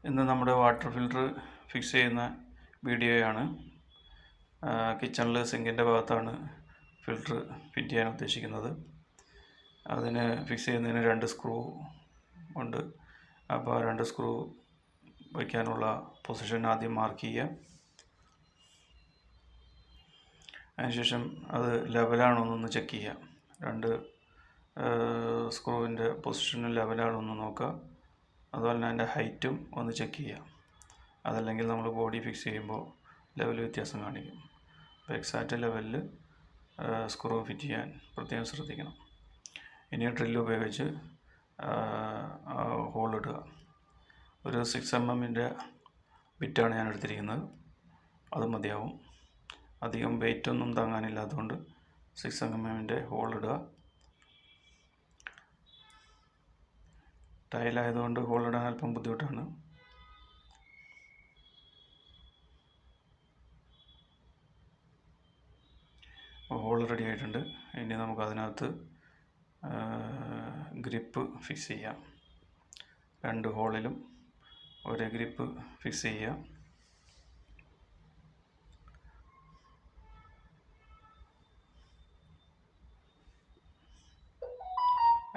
ഇന്ന് നമ്മുടെ water filter fix ചെയ്യുന്ന വീഡിയോയാണ്. കിച്ചണിൽ സിങ്കിൻ്റെ ഭാഗത്താണ് ഫിൽറ്റർ ഫിറ്റ് ചെയ്യാൻ ഉദ്ദേശിക്കുന്നത്. അതിന് ഫിക്സ് ചെയ്യുന്നതിന് 2 സ്ക്രൂ ഉണ്ട്. അപ്പോൾ 2 സ്ക്രൂ വയ്ക്കാനുള്ള പൊസിഷൻ ആദ്യം മാർക്ക് ചെയ്യുക. അതിനുശേഷം അത് ലെവലാണോ എന്നൊന്ന് ചെക്ക് ചെയ്യുക. 2 സ്ക്രൂവിൻ്റെ പൊസിഷനും ലെവലാണോ എന്ന് നോക്കുക. അതുപോലെ തന്നെ അതിൻ്റെ ഹൈറ്റും ഒന്ന് ചെക്ക് ചെയ്യുക. അതല്ലെങ്കിൽ നമ്മൾ ബോഡി ഫിക്സ് ചെയ്യുമ്പോൾ ലെവൽ വ്യത്യാസം കാണിക്കും. അപ്പോൾ എക്സാക്റ്റ് ലെവലിൽ സ്ക്രൂ ഫിറ്റ് ചെയ്യാൻ പ്രത്യേകം ശ്രദ്ധിക്കണം. ഇനി ഡ്രില്ല് ഉപയോഗിച്ച് ഹോൾ ഇടുക. ഒരു 6 mm ബിറ്റാണ് ഞാൻ എടുത്തിരിക്കുന്നത്. അത് മതിയാവും. അധികം വെയിറ്റ് ഒന്നും താങ്ങാനില്ലാത്തതുകൊണ്ട് 6 mm ഹോൾ ഇടുക. ടൈലായതുകൊണ്ട് ഹോൾ ഇടാൻ അല്പം ബുദ്ധിമുട്ടാണ്. ഹോൾ റെഡി ആയിട്ടുണ്ട്. ഇനി നമുക്ക് അതിനകത്ത് ഗ്രിപ്പ് ഫിക്സ് ചെയ്യാം. 2 ഹോളിലും ഒരേ ഗ്രിപ്പ് ഫിക്സ് ചെയ്യുക.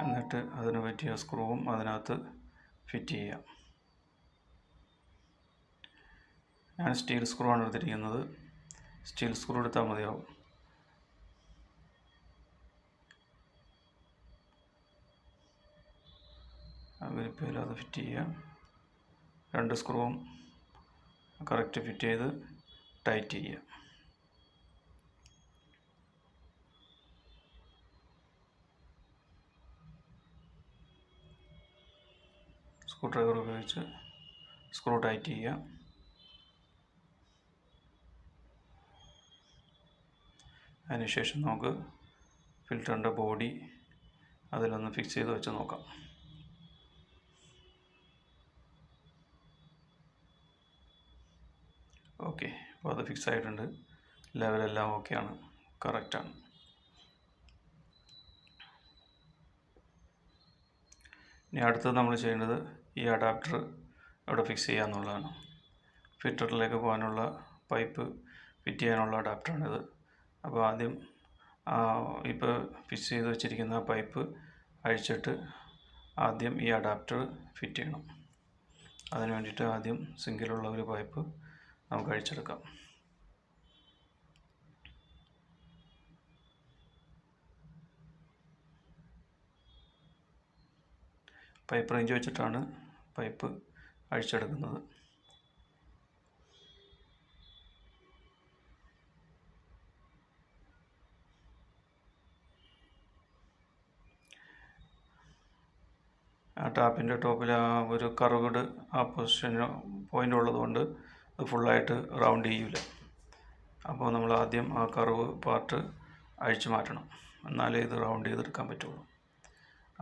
എന്നിട്ട് അതിന് പറ്റിയ സ്ക്രൂവും അതിനകത്ത് ഫിറ്റ് ചെയ്യാം. ഞാൻ സ്റ്റീൽ സ്ക്രൂ ആണ് എടുത്തിരിക്കുന്നത്. സ്റ്റീൽ സ്ക്രൂ എടുത്താൽ മതിയാവും. ഗ്രിപ്പിൽ അത് ഫിറ്റ് ചെയ്യുക. 2 സ്ക്രൂവും കറക്റ്റ് ഫിറ്റ് ചെയ്ത് ടൈറ്റ് ചെയ്യുക. സ്ക്രൂ ഡ്രൈവർ ഉപയോഗിച്ച് സ്ക്രൂ ടൈറ്റ് ചെയ്യുക. അതിനുശേഷം നമുക്ക് ഫിൽറ്ററിൻ്റെ ബോഡി അതിലൊന്ന് ഫിക്സ് ചെയ്ത് വെച്ച് നോക്കാം. ഓക്കെ, അപ്പോൾ അത് ഫിക്സ് ആയിട്ടുണ്ട്. ലെവലെല്ലാം ഓക്കെയാണ്, കറക്റ്റാണ്. ഇനി അടുത്തത് നമ്മൾ ചെയ്യേണ്ടത് ഈ അഡാപ്റ്റർ അവിടെ ഫിക്സ് ചെയ്യുക എന്നുള്ളതാണ്. ഫിൽറ്ററിലേക്ക് പോകാനുള്ള പൈപ്പ് ഫിറ്റ് ചെയ്യാനുള്ള അഡാപ്റ്ററാണിത്. അപ്പോൾ ആദ്യം ഇപ്പോൾ ഫിക്സ് ചെയ്ത് വെച്ചിരിക്കുന്ന പൈപ്പ് അഴിച്ചിട്ട് ആദ്യം ഈ അഡാപ്റ്റർ ഫിറ്റ് ചെയ്യണം. അതിന് വേണ്ടിയിട്ട് ആദ്യം സിങ്കിലുള്ള ഒരു പൈപ്പ് നമുക്ക് അഴിച്ചെടുക്കാം. പൈപ്പ് റേഞ്ച് വെച്ചിട്ടാണ് പൈപ്പ് അഴിച്ചെടുക്കുന്നത്. ആ ടാപ്പിൻ്റെ ടോപ്പിൽ ഒരു കർവ്ഡ് പൊസിഷന് പോയിൻ്റ് ഉള്ളതുകൊണ്ട് അത് ഫുള്ളായിട്ട് റൗണ്ട് ചെയ്യില്ല. അപ്പോൾ നമ്മൾ ആദ്യം ആ കർവ് പാർട്ട് അഴിച്ചു മാറ്റണം, എന്നാലേ ഇത് റൗണ്ട് ചെയ്തെടുക്കാൻ പറ്റുള്ളൂ.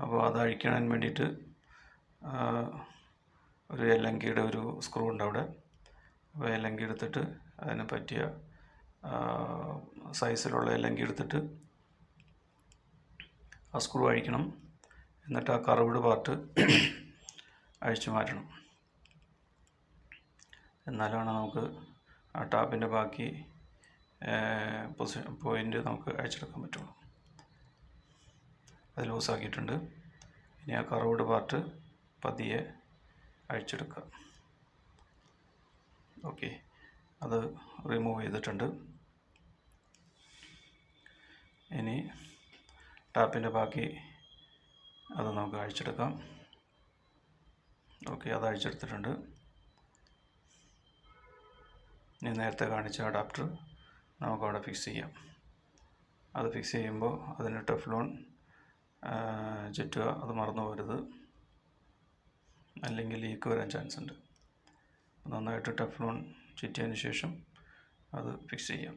അപ്പോൾ അത് അഴിക്കാൻ വേണ്ടിയിട്ട് ഒരു എല്ലങ്കിയുടെ ഒരു സ്ക്രൂ ഉണ്ട് അവിടെ. അപ്പോൾ എല്ലങ്കി എടുത്തിട്ട് അതിന് പറ്റിയ സൈസിലുള്ള എല്ലങ്കി എടുത്തിട്ട് ആ സ്ക്രൂ അഴിക്കണം. എന്നിട്ട് ആ കർവ്ഡ് പാർട്ട് അഴിച്ചു മാറ്റണം. എന്നാലാണ് നമുക്ക് ആ ടാപ്പിൻ്റെ ബാക്കി പോയിൻ്റ് നമുക്ക് അഴിച്ചെടുക്കാൻ പറ്റുള്ളൂ. അത് ലൂസാക്കിയിട്ടുണ്ട്. ഇനി ആ കർവ്ഡ് പാർട്ട് പതിയെ അഴിച്ചെടുക്കുക. ഓക്കെ, അത് റിമൂവ് ചെയ്തിട്ടുണ്ട്. ഇനി ടാപ്പിൻ്റെ ബാക്കി അത് നമുക്ക് അഴിച്ചെടുക്കാം. ഓക്കെ, അത് അഴിച്ചെടുത്തിട്ടുണ്ട്. ഇനി നേരത്തെ കാണിച്ച അഡാപ്റ്റർ നമുക്കവിടെ ഫിക്സ് ചെയ്യാം. അത് ഫിക്സ് ചെയ്യുമ്പോൾ അതിന് ടെഫ്ലോൺ ചുറ്റുക, അത് മറന്നു പോകരുത്, അല്ലെങ്കിൽ ലീക്ക് വരാൻ ചാൻസ് ഉണ്ട്. നന്നായിട്ട് ടെഫ്ലോൺ ചുറ്റിയതിന് ശേഷം അത് ഫിക്സ് ചെയ്യാം.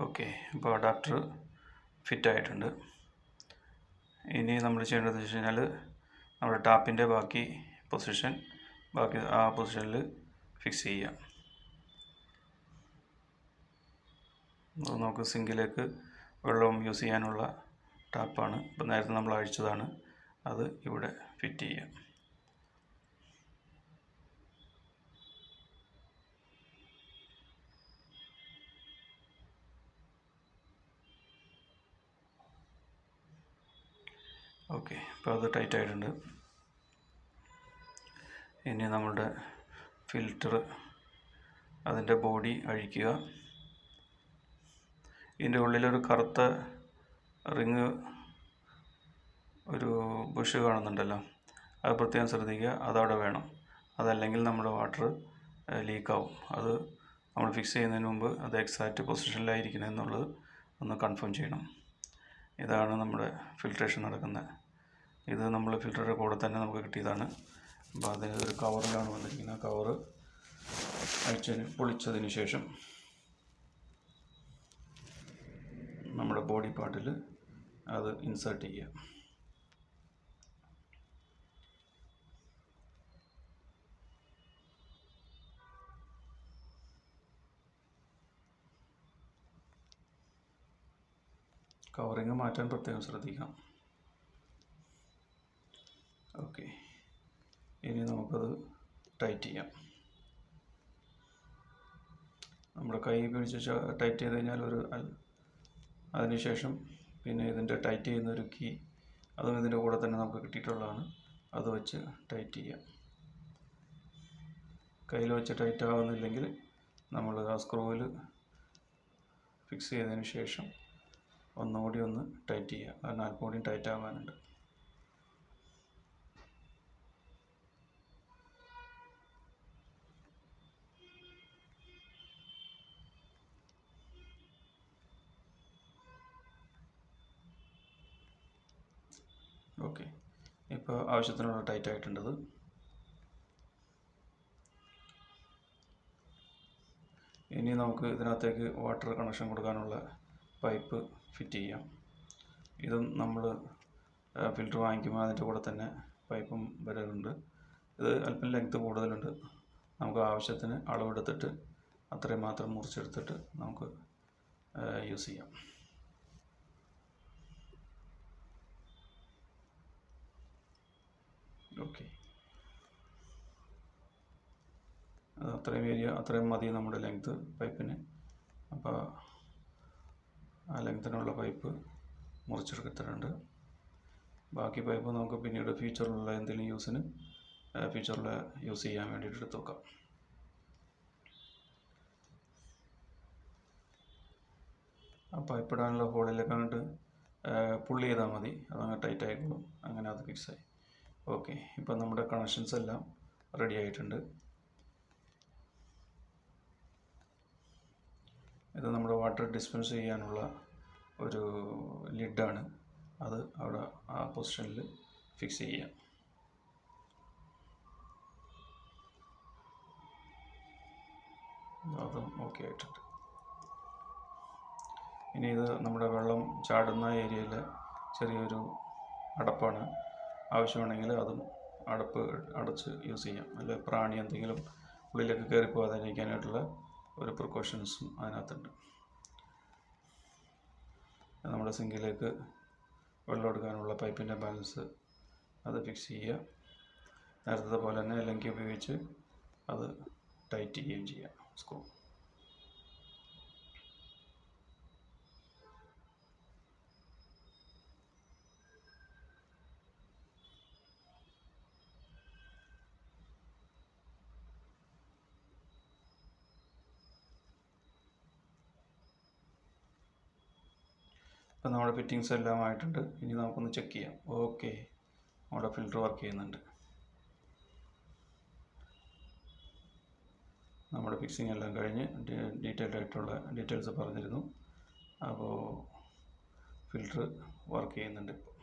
ഓക്കെ, ഇപ്പോൾ അഡാപ്റ്റർ ഫിറ്റ് ആയിട്ടുണ്ട്. ഇനി നമ്മൾ ചെയ്യേണ്ടതെന്ന് വെച്ച് കഴിഞ്ഞാൽ നമ്മുടെ ടാപ്പിൻ്റെ ബാക്കി ആ പൊസിഷനിൽ ഫിക്സ് ചെയ്യാം. നമുക്ക് സിങ്കിലേക്ക് വെള്ളം യൂസ് ചെയ്യാനുള്ള ടാപ്പാണ്. ഇപ്പം നേരത്തെ നമ്മൾ അഴിച്ചതാണ്, അത് ഇവിടെ ഫിറ്റ് ചെയ്യാം. ഓക്കെ, ഇപ്പോൾ അത് ടൈറ്റ് ആയിട്ടുണ്ട്. ഇനി നമ്മളുടെ ഫിൽറ്റർ അതിൻ്റെ ബോഡി അഴിക്കുക. ഇതിൻ്റെ ഉള്ളിലൊരു കറുത്ത റിങ്, ഒരു ബുഷ് കാണുന്നുണ്ടല്ലോ, അത് പ്രത്യേകം ശ്രദ്ധിക്കുക, അതവിടെ വേണം. അതല്ലെങ്കിൽ നമ്മുടെ വാട്ടർ ലീക്കാവും. അത് നമ്മൾ ഫിക്സ് ചെയ്യുന്നതിന് മുമ്പ് അത് എക്സാക്റ്റ് പൊസിഷനിലായിരിക്കണം എന്നുള്ളത് ഒന്ന് കൺഫേം ചെയ്യണം. ഇതാണ് നമ്മുടെ ഫിൽട്രേഷൻ നടക്കുന്നത്. ഇത് നമ്മൾ ഫിൽറ്ററുടെ കൂടെ തന്നെ നമുക്ക് കിട്ടിയതാണ്. അപ്പോൾ അതിന് ഒരു കവറിലാണ് വന്നിരിക്കുന്നത്. ആ കവറ് പൊളിച്ചതിന് ശേഷം നമ്മുടെ ബോഡി പാർട്ടിൽ അത് ഇൻസേർട്ട് ചെയ്യുക. കവറിങ് മാറ്റാൻ പ്രത്യേകം ശ്രദ്ധിക്കാം. ഓക്കെ, ഇനി നമുക്കത് ടൈറ്റ് ചെയ്യാം. നമ്മുടെ കൈ പിടിച്ച് ടൈറ്റ് ചെയ്ത് കഴിഞ്ഞാൽ അതിനുശേഷം പിന്നെ ഇതിൻ്റെ ടൈറ്റ് ചെയ്യുന്ന ഒരു കീ, അതും ഇതിൻ്റെ കൂടെ തന്നെ നമുക്ക് കിട്ടിയിട്ടുള്ളതാണ്. അത് വെച്ച് ടൈറ്റ് ചെയ്യാം. കയ്യിൽ വെച്ച് ടൈറ്റ് ആവുന്നില്ലെങ്കിൽ നമ്മൾ ആ സ്ക്രൂവിൽ ഫിക്സ് ചെയ്തതിന് ശേഷം ഒന്നുകൂടി ഒന്ന് ടൈറ്റ് ചെയ്യുക, കാരണം അല്പം കൂടി ടൈറ്റ് ആവാനുണ്ട്. ഓക്കെ, ഇപ്പോൾ ആവശ്യത്തിനുള്ള ടൈറ്റ് ആയിട്ടുണ്ടത്. ഇനി നമുക്ക് ഇതിനകത്തേക്ക് വാട്ടർ കണക്ഷൻ കൊടുക്കാനുള്ള പൈപ്പ് ഫിറ്റ് ചെയ്യാം. ഇതും നമ്മൾ ഫിൽറ്റർ വാങ്ങിക്കുമ്പോൾ അതിൻ്റെ കൂടെ തന്നെ പൈപ്പും വരാറുണ്ട്. ഇത് അല്പം ലെങ്ത് കൂടുതലുണ്ട്. നമുക്ക് ആവശ്യത്തിന് അളവെടുത്തിട്ട് അത്രയും മാത്രം മുറിച്ചെടുത്തിട്ട് നമുക്ക് യൂസ് ചെയ്യാം. ഓക്കെ, അത്രയും മതി നമ്മുടെ ലെങ്ത് പൈപ്പിന്. അപ്പോൾ ആ ലെങ്ത്തിനുള്ള പൈപ്പ് മുറിച്ചെടുത്തിട്ടുണ്ട്. ബാക്കി പൈപ്പ് നമുക്ക് പിന്നീട് ഫ്യൂച്ചറിലുള്ള എന്തെങ്കിലും ഫ്യൂച്ചറിൽ യൂസ് ചെയ്യാൻ വേണ്ടിയിട്ട് എടുത്ത് വെക്കാം. ആ പൈപ്പ് ഇടാനുള്ള ഹോളിലേക്ക് അങ്ങോട്ട് പുള്ളി ചെയ്താൽ മതി, അതങ്ങ് ടൈറ്റ് ആയിക്കോളും. അങ്ങനെ അത് ഫിക്സായി. ഓക്കെ, ഇപ്പം നമ്മുടെ കണക്ഷൻസ് എല്ലാം റെഡി ആയിട്ടുണ്ട്. ഇത് നമ്മുടെ വാട്ടർ ഡിസ്പെൻസ് ചെയ്യാനുള്ള ഒരു ലിഡാണ്. അത് അവിടെ ആ പൊസിഷനിൽ ഫിക്സ് ചെയ്യാം. അതും ഓക്കെ ആയിട്ടുണ്ട്. ഇനി ഇത് നമ്മുടെ വെള്ളം ചാടുന്ന ഏരിയയിലെ ചെറിയൊരു അടപ്പാണ്. ആവശ്യമാണെങ്കിൽ അതും അടച്ച് യൂസ് ചെയ്യാം. അല്ല പ്രാണി എന്തെങ്കിലും ഉള്ളിലേക്ക് കയറി പോകാതിരിക്കാനായിട്ടുള്ള ഒരു പ്രിക്കോഷൻസും അതിനകത്തുണ്ട്. നമ്മുടെ സിങ്കിലേക്ക് വെള്ളം എടുക്കാനുള്ള പൈപ്പിൻ്റെ ബാലൻസ് അത് ഫിക്സ് ചെയ്യുക. നേരത്തെ പോലെ തന്നെ ലെങ്കി ഉപയോഗിച്ച് അത് ടൈറ്റ് ചെയ്യുകയും ചെയ്യാം സ്ക്രൂ. ഇപ്പം നമ്മുടെ ഫിറ്റിങ്സ് എല്ലാം ആയിട്ടുണ്ട്. ഇനി നമുക്കൊന്ന് ചെക്ക് ചെയ്യാം. ഓക്കെ, നമ്മുടെ ഫിൽറ്റർ വർക്ക് ചെയ്യുന്നുണ്ട്. നമ്മുടെ ഫിക്സിങ് എല്ലാം കഴിഞ്ഞ് ഡീറ്റെയിൽഡ് ഡീറ്റെയിൽസ് പറഞ്ഞിരുന്നു. അപ്പോൾ ഫിൽറ്റർ വർക്ക് ചെയ്യുന്നുണ്ട് ഇപ്പോൾ.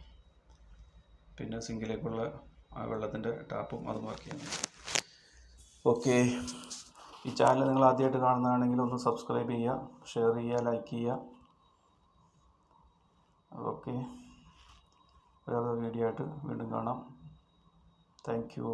പിന്നെ സിങ്കിലേക്കുള്ള ആ വെള്ളത്തിൻ്റെ ടാപ്പും അതും വർക്ക് ചെയ്യുന്നുണ്ട്. ഓക്കെ, ഈ ചാനൽ നിങ്ങൾ ആദ്യമായിട്ട് കാണുന്നതാണെങ്കിൽ ഒന്ന് സബ്സ്ക്രൈബ് ചെയ്യുക, ഷെയർ ചെയ്യുക, ലൈക്ക് ചെയ്യുക. ഓക്കെ, വേറെ വീഡിയോ ആയിട്ട് വീണ്ടും കാണാം. Thank you.